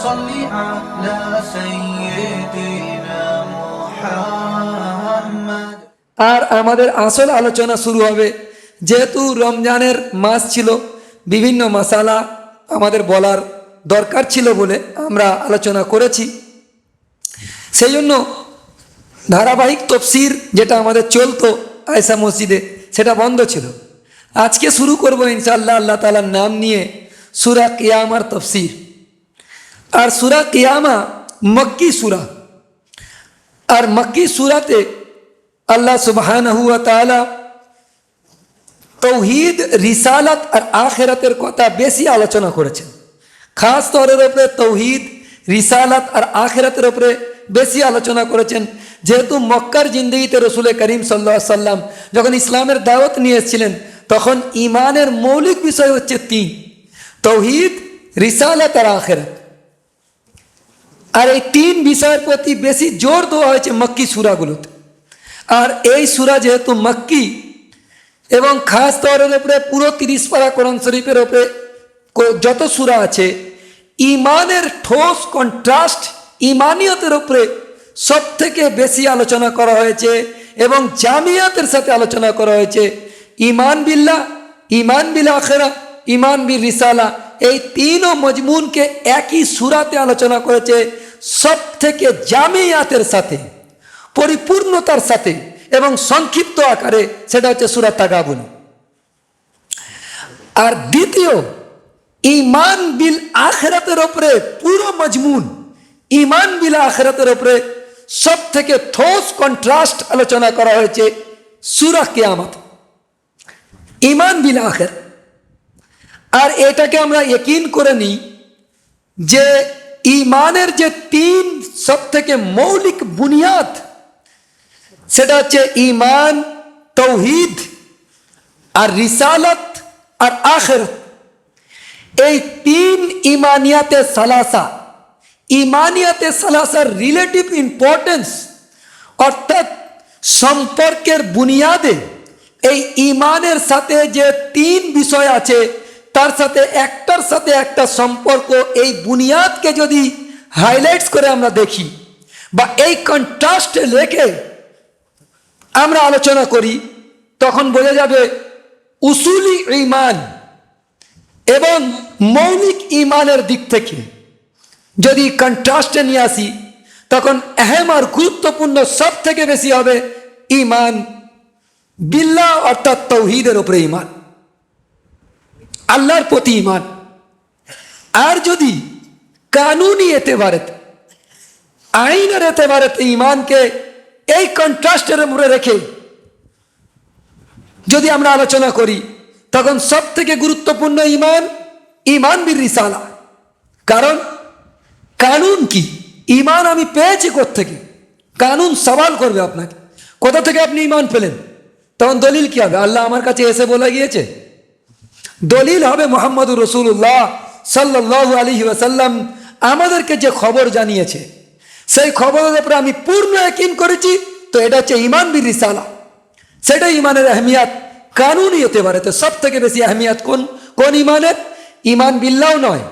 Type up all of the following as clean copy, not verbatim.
صل على سيدنا محمد। আর আমাদের আসল আলোচনা শুরু হবে, যেহেতু রমজানের মাস ছিল, বিভিন্ন মাসালা আমাদের বলার দরকার ছিল বলে আমরা আলোচনা করেছি। সেই জন্য ধারাবাহিক তফসির যেটা আমাদের চলতো আয়সা মসজিদে, সেটা বন্ধ ছিল। আজকে শুরু করব ইনশাআল্লাহ আল্লাহ তাআলার নাম নিয়ে সূরা কিয়ামার তফসির। আর সূরা কিয়ামা মক্কি সূরা, আর মক্কি সূরাতে আল্লাহ সুবহানাহু ওয়া তাআলা তৌহিদ, রিসালাত আর আখিরাতের কথা বেশি আলোচনা করেছেন। খাস তরের উপরে তৌহিদ, রিসালাত আর আখিরাতের উপরে বেশি আলোচনা করেছেন, যেহেতু মক্কার জিন্দগিতে রসুল করিম সাল্লাল্লাহু আলাইহি সাল্লাম যখন ইসলামের দাওয়াত নিয়ে এসেছিলেন, তখন ইমানের মৌলিক বিষয় হচ্ছে তিন: তৌহিদ, রিসালাত আর আখিরাত। আর এই তিন বিষয়ের প্রতি বেশি জোর দেওয়া হয়েছে মক্কি সূরাগুলোতে। আর এই সূরা যেহেতু মক্কি এবং খাস তরের উপরে পুরো 30 পারা কোরআন শরীফের উপরে যত সূরা আছে, ইমানের ঠোস কন্ট্রাস্ট, ইমানিয়তের উপরে সব থেকে বেশি আলোচনা করা হয়েছে এবং জামিয়াতের সাথে আলোচনা করা হয়েছে। ইমান বিল্লাহ, ইমান বিল আখিরা, ইমান বিল রিসালা, এই তিনও মজমুনকে একই সূরাতে আলোচনা করেছে সব থেকে জামিয়াতের সাথে, পরিপূর্ণতার সাথে এবং সংক্ষিপ্ত আকারে। সেটা হচ্ছে সূরা তাগাবুন। আর দ্বিতীয়, ইমান বিল আখিরাতের উপরে পুরো মজমুন, ইমান বিল আখিরাতের উপরে সব থেকে ঠোস কন্ট্রাস্ট আলোচনা করা হয়েছে সূরা কিয়ামত, ইমান বিল আখির। আর এটাকে আমরা ইয়াকিন করে নিই যে ইমানের যে তিন সব থেকে মৌলিক বুনিয়াদ, সেটা হচ্ছে ইমান, তৌহিদ আর রিসালাত আর আখিরাত। এই তিন ইমানিয়াতে সালাসা, ইমানিয়াতে সালাসার রিলেটিভ ইম্পর্টেন্স, অর্থাৎ সম্পর্কের বুনিয়াদে এই ইমানের সাথে যে তিন বিষয় আছে, তার সাথে একটার সাথে একটা সম্পর্ক, এই বুনিয়াদকে যদি হাইলাইটস করে আমরা দেখি বা এই কন্ট্রাস্টে রেখে আমরা আলোচনা করি, তখন বোঝা যাবে উসুলি ঈমান এবং মৌলিক ঈমানের দিক থেকে যদি কন্ট্রাস্টে নিয়ে আসি, তখন আহম আর গুরুত্বপূর্ণ সব থেকে বেশি হবে ঈমান বিল্লাহ, অর্থাৎ তৌহিদের উপরে ঈমান, আল্লাহর প্রতি ঈমান। আর যদি কানুনি এতেবারেতে, আইনের এতেবারেতে ঈমানকে এই কন্ট্রাস্টের উপরে রেখে যদি আমরা আলোচনা করি, তখন সব থেকে গুরুত্বপূর্ণ ঈমান, ঈমান বিল রিসালা। কারণ কানুন কি? ঈমান আমি পেয়েছি কোত্থেকে? কানুন সওয়াল করবে আপনাকে, কোথা থেকে আপনি ঈমান পেলেন? তখন দলিল কি হবে? আল্লাহ আমার কাছে এসে বলে গিয়েছে? দলিল হবে মুহাম্মদুর রাসূলুল্লাহ সাল্লাল্লাহু আলাইহি ওয়াসাল্লাম আমাদেরকে যে খবর জানিয়েছে, সেই খবরের উপরে আমি পূর্ণ ইয়াকিন করেছি, তো এটা হচ্ছে ঈমান বিল রিসালা। সেটা ঈমানের আহমিয়াত। কানুনি এতেবারেতে সব থেকে বেশি আহমিয়াত কোন ঈমানের? ঈমান বিল্লাহ নয়,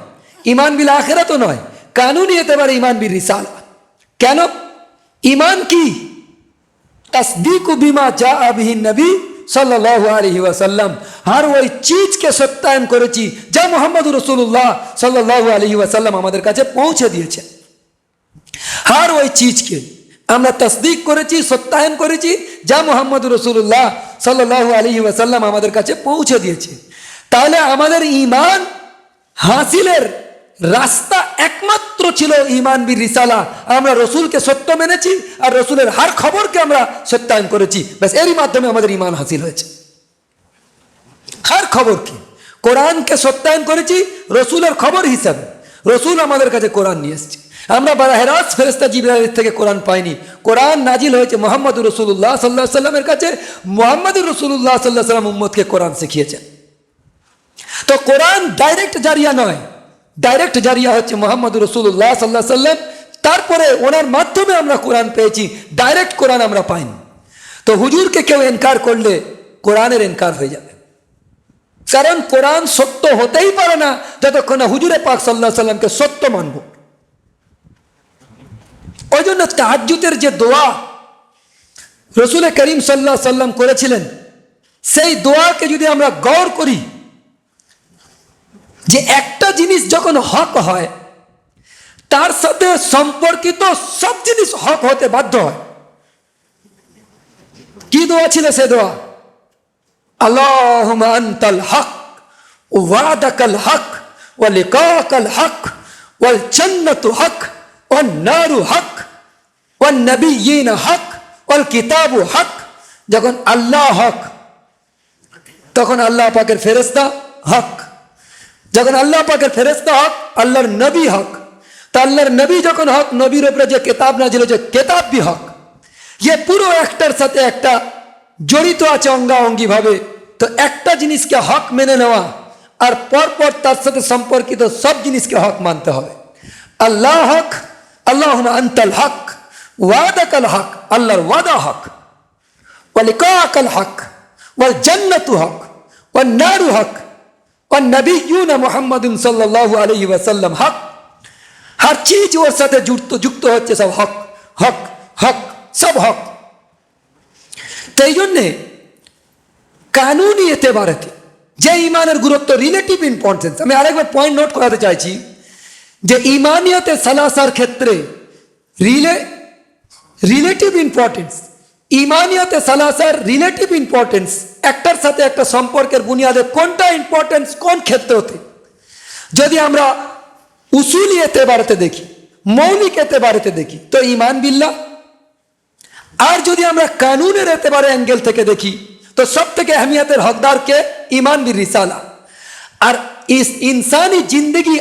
ঈমান বিল আখিরাতও নয়, কানুনি এতেবারে ঈমান বিল রিসালা। কেন? ঈমান কি? तस्दीक बिमा जा बिही नबी सल्लल्लाहु अलैहि वसल्लम, हर वही चीज के सत्यायन করেছি যা মুহাম্মদুর রাসূলুল্লাহ সাল্লাল্লাহু আলাইহি ওয়াসাল্লাম আমাদের কাছে পৌঁছে দিয়েছে। हर वही चीज के আমরা তসদিক করেছি, সত্যায়ন করেছি যা মুহাম্মদুর রাসূলুল্লাহ সাল্লাল্লাহু আলাইহি ওয়াসাল্লাম আমাদের কাছে পৌঁছে দিয়েছে। তাহলে আমাদের ঈমান হাসিলের রাস্তা একমাত্র ছিল ঈমান বিল রিসালা। আমরা রসুলকে সত্য মেনেছি আর রসুলের হার খবরকে আমরা সত্যায়ন করেছি, ব্যাস এরই মাধ্যমে আমাদের ঈমান হাসিল হয়েছে। হার খবরকে, কোরআনকে সত্যায়ন করেছি রসুলের খবর হিসাবে। রসুল আমাদের কাছে কোরআন নিয়ে এসেছে, আমরা বারাহরাত ফেরেশতা জিবরাইল থেকে কোরআন পাইনি। কোরআন নাজিল হয়েছে মুহাম্মদুর রাসূলুল্লাহ সাল্লাল্লাহু আলাইহি ওয়াসাল্লামের কাছে। মুহাম্মদুর রাসূলুল্লাহ সাল্লাল্লাহু আলাইহি ওয়াসাল্লাম উম্মতকে কোরআন শিখিয়েছেন। তো কোরআন ডাইরেক্ট জারিয়া নয়, ডাইরেক্ট জারিয়া হচ্ছে মুহাম্মদুর রাসূলুল্লাহ সাল্লাল্লাহু আলাইহি ওয়াসাল্লাম। তারপরে ওনার মাধ্যমে আমরা কোরআন পেয়েছি, ডাইরেক্ট কোরআন আমরা পাইনি। তো হুজুরকে কেউ ইনকার করলে কোরআনের ইনকার হয়ে যাবে, কারণ কোরআন সত্য হতেই পারে না যতক্ষণ না হুজুরে পাক সাল্লাল্লাহু আলাইহি ওয়াসাল্লামকে সত্য মানব। ওই জন্য তাহাজ্জুদের যে দোয়া রসুল করিম সাল্লাল্লাহু আলাইহি সাল্লাম করেছিলেন, সেই দোয়াকে যদি আমরা গৌর করি, যে একটা জিনিস যখন হক হয় তার সাথে সম্পর্কিত সব জিনিস হক হতে বাধ্য হয়। কি দোয়া ছিল সে দোয়া? আল্লাহুম্মা আনতাল হক ওয়াদাকাল হক ওয়া লিকাকাল হক ওয়াল জান্নাতু হক ওয়ান নারু হক ওয়ান নাবিয়্যিনা হক ওয়াল কিতাবু হক। যখন আল্লাহ হক, তখন আল্লাহ পাকের ফেরেশতা হক। যখন আল্লাহ পাকের ফেরেশতা হক, আল্লাহর নবী হক। তা আল্লাহর নবী যখন হক, নবীর উপরে যে কিতাব নাজিল হয়েছে কিতাব भी হক। ये পুরো একটার সাথে একটা জড়িত আছে অঙ্গাঅঙ্গি ভাবে। তো একটা জিনিসকে হক মেনে নেওয়া আর পরপর তার সাথে সম্পর্কিত সব জিনিসকে হক মানতে হবে। আল্লাহ হক, আল্লাহুম্মা আনতাল হক ওয়াদাকাল হক, আল্লাহর ওয়াদা হক, ওয়া লিকাকাল হক ওয়াল জান্নাতু হক ওয়ান নারু হক ওয়ান নবিয়্যুনা মুহাম্মাদুন সাল্লাল্লাহু আলাইহি ওয়াসাল্লাম হক। हर चीज ওর সাথে যুক্ত হচ্ছে, সব হক হক হক, সব হক। তো এই জন্যে কানুনি এতেবারেতে যে ইমানের গুরুত্ব, রিলেটিভ ইম্পর্টেন্স, আমি আরেকবার পয়েন্ট নোট করাতে চাইছি যে ইমানিয়তে সালাসার ক্ষেত্রে রিলেটিভ ইম্পর্টেন্স, ইমানিয়তে সালাসার রিলেটিভ ইম্পর্টেন্স, একটার সাথে একটা সম্পর্কের বুনিয়াদে কোনটা ইম্পর্টেন্স কোন ক্ষেত্রতে, যদি আমরা উসুলি এতেবারেতে দেখি, মৌলিক এতেবারেতে দেখি, তো ইমান বিল্লাহ। আর যদি আমরা কানুনের এতেবারে অ্যাঙ্গেল থেকে দেখি, তো সব থেকে আহমিয়তের হকদারকে ইমান বির রিসালা। আর ইনসানি জিন্দগি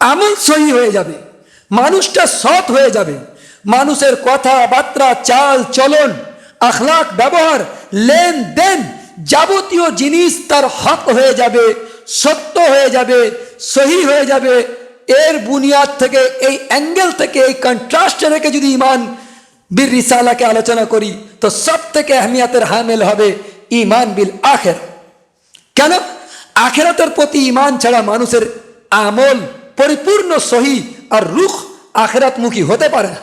আমল সহি হয়ে যাবে, মানুষটা সৎ হয়ে যাবে, মানুষের কথাবার্তা, চাল চলন, আখলাক, ব্যবহার, লেনদেন, যাবতীয় জিনিস তার হক হয়ে যাবে, সত্য হয়ে যাবে, সহি হয়ে যাবে। এর বুনিয়াদ থেকে, এই অ্যাঙ্গেল থেকে, এই কন্ট্রাস্টে রেখে যদি ইমান বিল রিসালাকে আলোচনা করি, তো সব থেকে আহমিয়তের হামিল হবে ইমান বিল আখিরা। কেন? আখিরাতের প্রতি ইমান ছাড়া মানুষের আমল পরিপূর্ণ সহি আর রুখ আখিরাতমুখী হতে পারে না।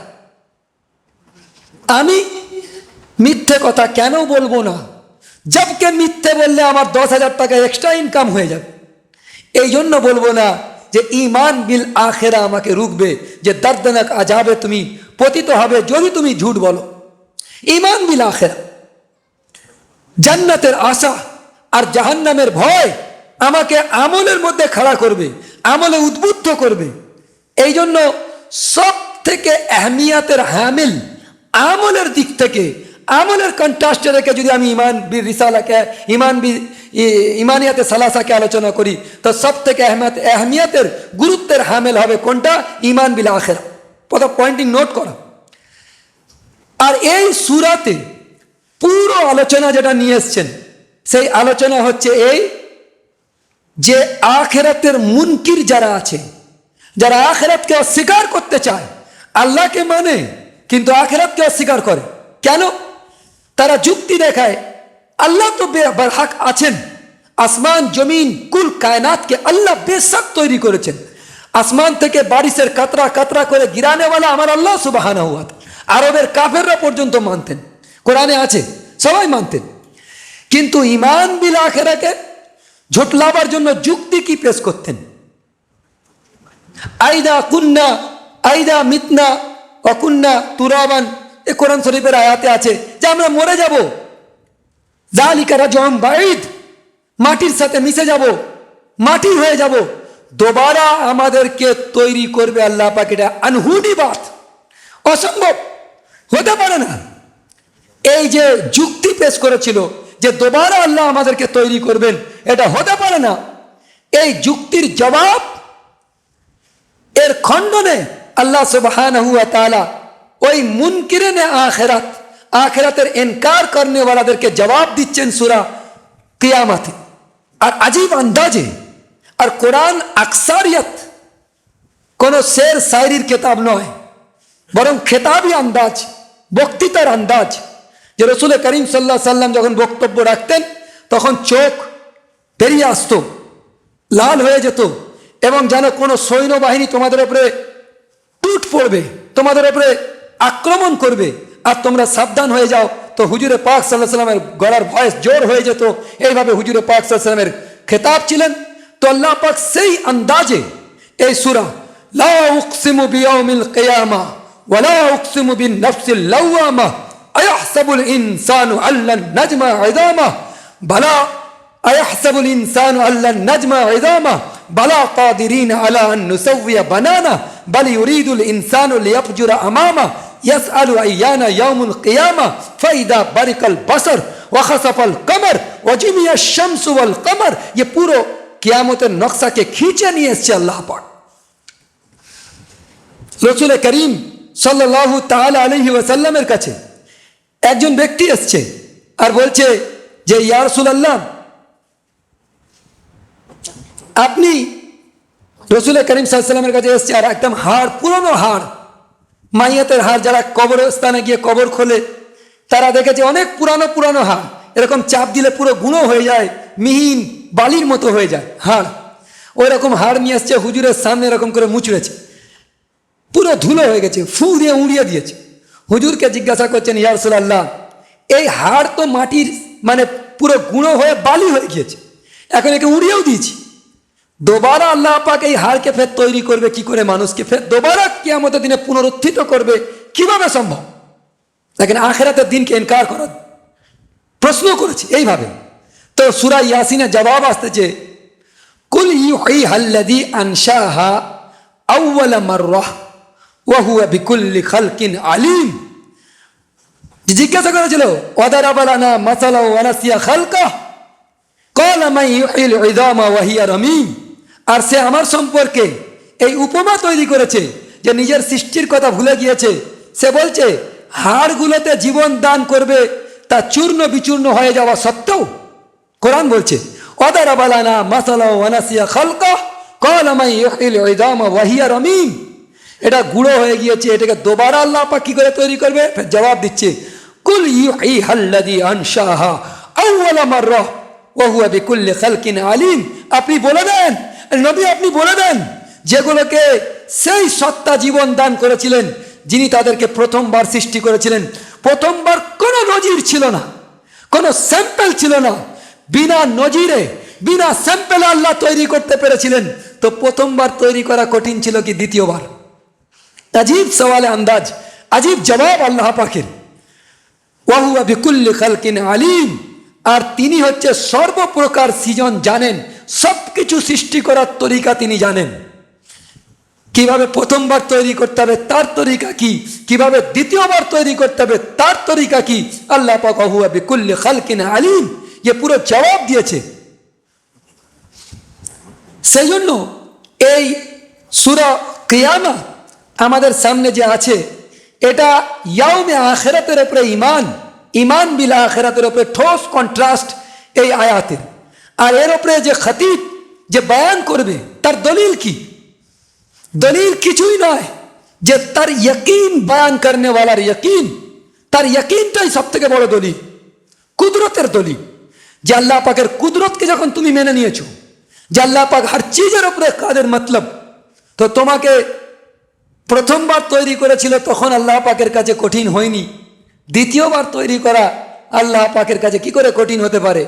আমি মিথ্যে কথা কেন বলবো না? জবকে মিথ্যে বললে আমার 10,000 টাকা এক্সট্রা ইনকাম হয়ে যাবে। এই জন্য বলবো না যে ইমান বিল আখিরা আমাকে রুখবে, যে দর্দনাক আযাবে তুমি পতিত হবে যদি তুমি ঝুট বলো। ইমান বিল আখিরা, জান্নাতের আশা আর জাহান্নামের ভয় আমাকে আমলের মধ্যে খাড়া করবে, আমলে উদ্বুদ্ধ করবে। এই জন্য সব থেকে আহমিয়তের হামিল আমলের দিক থেকে, আমলের কন্ট্রাস্টে রেখে যদি আমি ইমান বিল রিসালাকে, ইমানিয়াতে সালাসাকে আলোচনা করি, তো সব থেকে আহমিয়তের গুরুত্বের হামিল হবে কোনটা? ইমান বিল আখিরা। প্রথম পয়েন্টিং নোট করা। আর এই সূরাতে পুরো আলোচনা যেটা নিয়ে এসছেন, সেই আলোচনা হচ্ছে এই যে আখিরাতের মুনকির যারা আছে, যারা আখিরাতকে অস্বীকার করতে চায়, আল্লাহকে মানে কিন্তু আখিরাতকে অস্বীকার করে। কেন? তারা যুক্তি দেখায় আল্লাহ তো বেহক আছেন, আসমান জমিন কুল কায়নাতকে আল্লাহ বেশক তৈরি করেছেন, আসমান থেকে বারিশের কাতরা কাতরা করে গিরানেওয়ালা আমার আল্লাহ সুবহানাহু ওয়া তাআলা। আরবের কাফেররা পর্যন্ত মানতেন, কোরআনে আছে, সবাই মানতেন। কিন্তু ইমান বিল আখিরাকে ঝুটলাবার জন্য যুক্তি কি পেশ করতেন? আইদা কুন্না আইদা মিতনা অকুন্না তুরাবান, এ কোরআন শরীফের আয়াতে আছে যে আমরা মরে যাব, যালিকা রাজউম বাঈদ, মাটির সাথে মিশে যাব, মাটি হয়ে যাব, दोबारा আমাদেরকে তৈরি করবে আল্লাহ পাক। এটা আনহুনি বাত, অসম্ভব, হতে পারে না। এই যে যুক্তি পেশ করেছিল যে दोबारा আল্লাহ আমাদেরকে তৈরি করবেন, এটা হতে পারে না। এই যুক্তির জবাব, এর খণ্ডনে আল্লাহ সুবহানাহু ওয়া তাআলা ওই মুনকিরিনে আখিরাত, আখিরাতের ইনকার করনে वालाদেরকে জবাব দিচ্ছেন সূরা কিয়ামতে। আর আজীব আন্দাজে, আর কোরআন আকসারিয়ত কোন শের শায়রির কিতাব নয়, বরং খেতাবি আন্দাজ, বক্তৃতার আন্দাজ। যে রাসূল করিম সাল্লাল্লাহু আলাইহি সাল্লাম যখন বক্তব্য রাখতেন, তখন চোখ বেরিয়ে আসতো, লাল হয়ে যেত, এবং যেন কোনো সৈন্যবাহিনী তোমাদের উপরে টুট পড়বে, তোমাদের উপরে আক্রমণ করবে, আর তোমরা সাবধান হয়ে যাও। তো হুজুরে পাক সাল্লাল্লাহু আলাইহি সাল্লামের গলার ভয়েস জোর হয়ে যেত, এইভাবে হুজুরে পাক সাল্লাল্লাহু আলাইহি সাল্লামের খেতাব ছিলেন। তো আল্লাহ পাক সেই আন্দাজে এই সূরা লা উকসিমু বিয়াউমিল কিয়ামা ওয়া লা উকসিমু বিন নাফসিল লাওয়ামা আয়াহসাবুল ইনসানু আল্লান নাজমা ইযামা বালা আয়াহসাবুল ইনসানু আল্লান নাজমা ইযামা বালা কাদিরিন আলা আন নুসাওয়িয়া বানানা বাল ইউরিদুল ইনসানু লিয়াফজুরা আমামা ইয়াসআলু আইয়ানা ইয়াউমুল কিয়ামা ফাইদা বারিকাল বাসর ওয়া খাসাফাল কমর ওয়া জুমিয়াশ শামসু ওয়াল কমর। ये পুরো কিয়ামতের নকশাকে খিঁচে নিয়ে এসেছে আল্লাহ পাক। রাসূল করিম সাল্লাল্লাহু তাআলা আলাইহি ওয়াসাল্লামের কাছে একজন ব্যক্তি এসছে আর বলছে যে ইয়া রাসূলুল্লাহ, আপনি রাসূল করিম সাল্লাল্লাহু আলাইহি ওয়াসাল্লামের কাছে এসছে আর একদম হাড়, পুরনো হাড়, মাইয়াতের হাড়, যারা কবরস্থানে গিয়ে কবর খোলে তারা দেখেছে অনেক পুরানো পুরানো হাড়, এরকম চাপ দিলে পুরো গুঁড়ো হয়ে যায়, মিহিন বালির মতো হয়ে যায় হাড়। ওই রকম হাড় নিয়ে আসছে, হুজুরের সামনে এরকম করে মুচড়েছে, পুরো ধুলো হয়ে গেছে, ফু দিয়ে উড়িয়ে দিয়েছে। হুজুরকে জিজ্ঞাসা করছেন ইয়া রাসূলুল্লাহ, এই হাড় তো মাটির মানে পুরো গুঁড়ো হয়ে বালি হয়ে গিয়েছে, এখন একে উড়িয়েও দিয়েছি, दोबारा अल्लाह पाक এই হাড়কে ফের তৈরি করবে কি করে, মানুষকে ফের दोबारा কিয়ামতের দিনে পুনরুত্থিত করবে কিভাবে সম্ভব? দেখেন আখিরাতের দিনকে ইনকার করা প্রশ্ন করেছে এইভাবে। তো সূরা ইয়াসিনের জবাব আসতেছে কুল ইউহিহাল্লাযী আনশাহা আউওয়ালা মাররাহ ওয়া হুয়া বিকুল্লি খালকিন আলিম। জিজ্ঞাসা করেছিল ওয়াদারাবা লানা মাসালা ওয়া নাসিয়া খালকা ক্বালা মান ইউহিল ইযামা ওয়া হিয়া রামীম। আর সে আমার সম্পর্কে এই উপমা তৈরি করেছে যে নিজের সৃষ্টির কথা ভুলে গিয়েছে। সে বলছে হাড়গুলোতে জীবন দান করবে তা চূর্ণ বিচূর্ণ হয়ে যাওয়া সত্ত্বেও। কোরআন বলছে ওয়াদারাবা লানা মাসালা ওয়া নাসিয়া খালকা ক্বালা মান ইউহিল ইযামা ওয়া হিয়া রামীম। এটা গুঁড়ো হয়ে গিয়েছে, এটাকে दोबारा আল্লাহ পাক কি করে তৈরি করবে? ফের জবাব দিচ্ছে কুল ইউহিহাল্লাযী আনশাহা আউওয়ালা মাররাহ ওয়া হুয়া বিকুল্লি খালকিন আলিম। আপনি বলে দেন নবী, আপনি বলে দেন যেগুলোকে সেই সত্তা জীবন দান করেছিলেন যিনি তাদেরকে প্রথমবার সৃষ্টি করেছিলেন। প্রথমবার কোনো নজির ছিল না, কোনো স্যাম্পল ছিল না, বিনা নজিরে বিনা স্যাম্পলে আল্লাহ তৈরি করতে পেরেছিলেন। তো প্রথমবার তৈরি করা কঠিন ছিল কি দ্বিতীয়বার? अजीब सवाल अंदाज, अजीब जवाब अल्लाह पाकेर। ওয়া হুয়া বিকুল্লি খালকিন আলিম। আর তিনি হচ্ছে সর্বপ্রকার সৃজন জানেন, সবকিছু সৃষ্টি করার তরিকা তিনি জানেন। কিভাবে প্রথমবার তৈরি করতে হবে তার তরিকা কি, কিভাবে দ্বিতীয়বার তৈরি করতে হবে তার তরিকা কি, আল্লাহ পাক ওয়া হুয়া বিকুল্লি খালকিন আলিম ये পুরো জবাব দিয়েছে। সেই জন্য এই সূরা কিয়ামা আমাদের সামনে যে আছে এটা ইয়াউমে আখিরাতের উপরে ঈমান, ঈমান বিল আখিরাতের উপরে ঠোস কন্ট্রাস্ট এই আয়াতের। আর এর উপরে যে খতিব যে বয়ান করবে তার দলিল কি? দলিল কিছুই নয়, যে তার ইয়াকিন বয়ান করনে ওয়ালার ইয়াকিন, তার ইয়াকিনটাই সব থেকে বড় দলিল, কুদরতের দলিল। যে আল্লাহ পাকের কুদরতকে যখন তুমি মেনে নিয়েছো, যে আল্লাহ পাক হর চিজের উপরে কাদের মতলব, তো তোমাকে প্রথমবার তৈরি করেছিল তখন আল্লাহ পাকের কাছে কঠিন হয়নি, দ্বিতীয়বার তৈরি করা আল্লাহ পাকের কাছে কি করে কঠিন হতে পারে?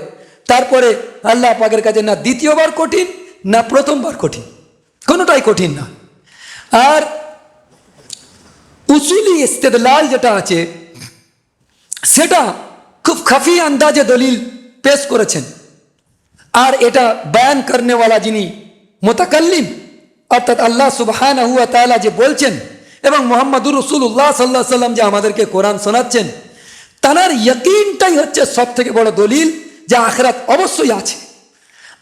তারপরে আল্লাহ পাকের কাছে না দ্বিতীয়বার কঠিন না প্রথমবার কঠিন, কোনোটাই কঠিন না। আর উসুলি ইস্তেদলাল যেটা আছে সেটা খুব খাফি আন্দাজে দলিল পেশ করেছেন। আর এটা বয়ান করনেওয়ালা যিনি মুতাকাল্লিম অর্থাৎ আল্লাহ সুবহানাহু ওয়া তাআলা যে বলছেন এবং মুহাম্মদুর রাসূলুল্লাহ সাল্লাল্লাহু আলাইহি ওয়াসাল্লাম যে আমাদেরকে কোরআন শোনাচ্ছেন, তার ইয়াকিনটাই হচ্ছে সব থেকে বড় দলিল যে আখিরাত অবশ্যই আছে।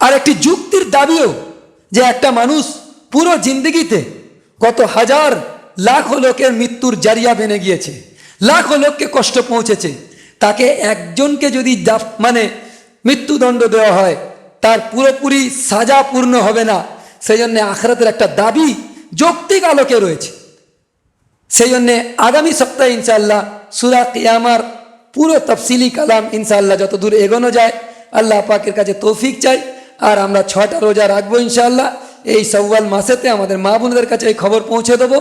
আর একটি যুক্তির দাবিও যে একটা মানুষ পুরো জিন্দগিতে কত হাজার লাখো লোকের মৃত্যুর জারিয়া বেনে গিয়েছে, লাখো লোককে কষ্ট পৌঁছেছে, তাকে একজনকে যদি মানে মৃত্যুদণ্ড দেওয়া হয় তার পুরোপুরি সাজা পূর্ণ হবে না। সেই জন্যে আখিরাতের একটা দাবি যৌক্তিক আলোকে রয়েছে। সেই জন্যে আগামী সপ্তাহে ইনশাআল্লাহ সূরা কিয়ামার পুরো তফসিলি কালাম ইনশাআল্লাহ যত দূর এগোনো যায় আল্লাহ পাকের কাছে তৌফিক চাই। আর আমরা 6টা রোজা রাখবো ইনশাআল্লাহ। এই শাওয়াল মাসেতে আমাদের মা বোনদের কাছে এই খবর পৌঁছে দেবো।